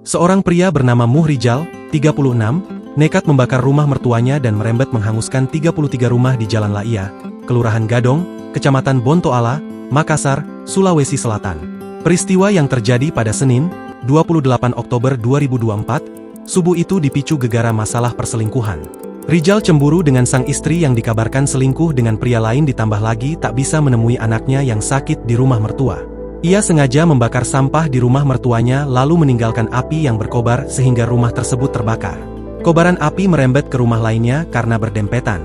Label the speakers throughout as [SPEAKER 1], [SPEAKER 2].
[SPEAKER 1] Seorang pria bernama Muhrijal, 36, nekat membakar rumah mertuanya dan merembet menghanguskan 33 rumah di Jalan Laia, Kelurahan Gadong, Kecamatan Bontoala, Makassar, Sulawesi Selatan. Peristiwa yang terjadi pada Senin, 28 Oktober 2024, subuh itu dipicu gegara masalah perselingkuhan. Rijal cemburu dengan sang istri yang dikabarkan selingkuh dengan pria lain, ditambah lagi tak bisa menemui anaknya yang sakit di rumah mertua. Ia sengaja membakar sampah di rumah mertuanya lalu meninggalkan api yang berkobar sehingga rumah tersebut terbakar. Kobaran api merembet ke rumah lainnya karena berdempetan.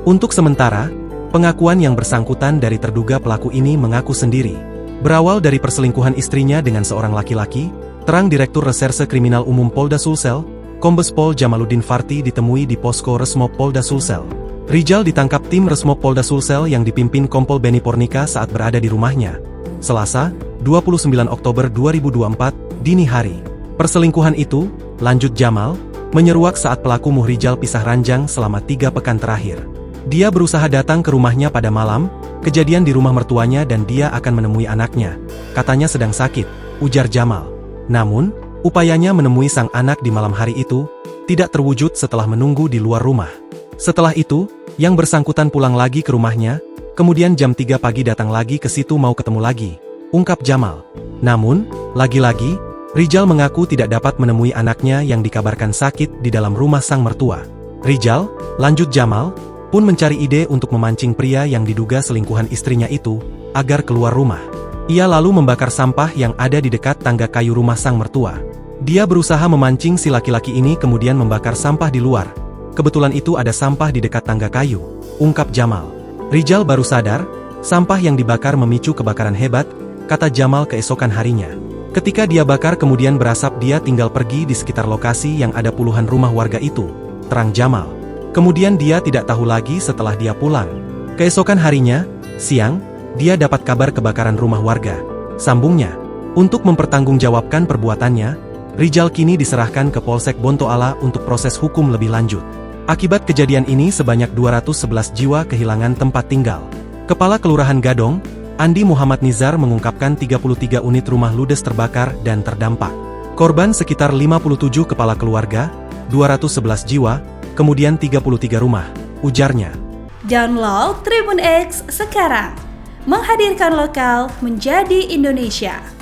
[SPEAKER 1] Untuk sementara, pengakuan yang bersangkutan dari terduga pelaku ini mengaku sendiri. Berawal dari perselingkuhan istrinya dengan seorang laki-laki, terang Direktur Reserse Kriminal Umum Polda Sulsel, Kombes Pol Jamaluddin Farti ditemui di posko Resmob Polda Sulsel. Rijal ditangkap tim Resmob Polda Sulsel yang dipimpin Kompol Beni Pornika saat berada di rumahnya Selasa, 29 Oktober 2024, dini hari. Perselingkuhan itu, lanjut Jamal, menyeruak saat pelaku Muhrijal pisah ranjang selama 3 pekan terakhir. Dia berusaha datang ke rumahnya pada malam, kejadian di rumah mertuanya dan dia akan menemui anaknya. Katanya sedang sakit, ujar Jamal. Namun, upayanya menemui sang anak di malam hari itu, tidak terwujud setelah menunggu di luar rumah. Setelah itu, yang bersangkutan pulang lagi ke rumahnya, kemudian jam 3 pagi datang lagi ke situ mau ketemu lagi, ungkap Jamal. Namun, lagi-lagi, Rijal mengaku tidak dapat menemui anaknya yang dikabarkan sakit di dalam rumah sang mertua. Rijal, lanjut Jamal, pun mencari ide untuk memancing pria yang diduga selingkuhan istrinya itu, agar keluar rumah. Ia lalu membakar sampah yang ada di dekat tangga kayu rumah sang mertua. Dia berusaha memancing si laki-laki ini kemudian membakar sampah di luar. Kebetulan itu ada sampah di dekat tangga kayu, ungkap Jamal. Rijal baru sadar, sampah yang dibakar memicu kebakaran hebat, kata Jamal keesokan harinya. Ketika dia bakar kemudian berasap, dia tinggal pergi di sekitar lokasi yang ada puluhan rumah warga itu, terang Jamal. Kemudian dia tidak tahu lagi setelah dia pulang. Keesokan harinya, siang, dia dapat kabar kebakaran rumah warga. Sambungnya, untuk mempertanggungjawabkan perbuatannya, Rijal kini diserahkan ke Polsek Bontoala untuk proses hukum lebih lanjut. Akibat kejadian ini sebanyak 211 jiwa kehilangan tempat tinggal. Kepala Kelurahan Gadong, Andi Muhammad Nizar mengungkapkan 33 unit rumah ludes terbakar dan terdampak. Korban sekitar 57 kepala keluarga, 211 jiwa, kemudian 33 rumah, ujarnya.
[SPEAKER 2] Download Tribun X sekarang, menghadirkan lokal menjadi Indonesia.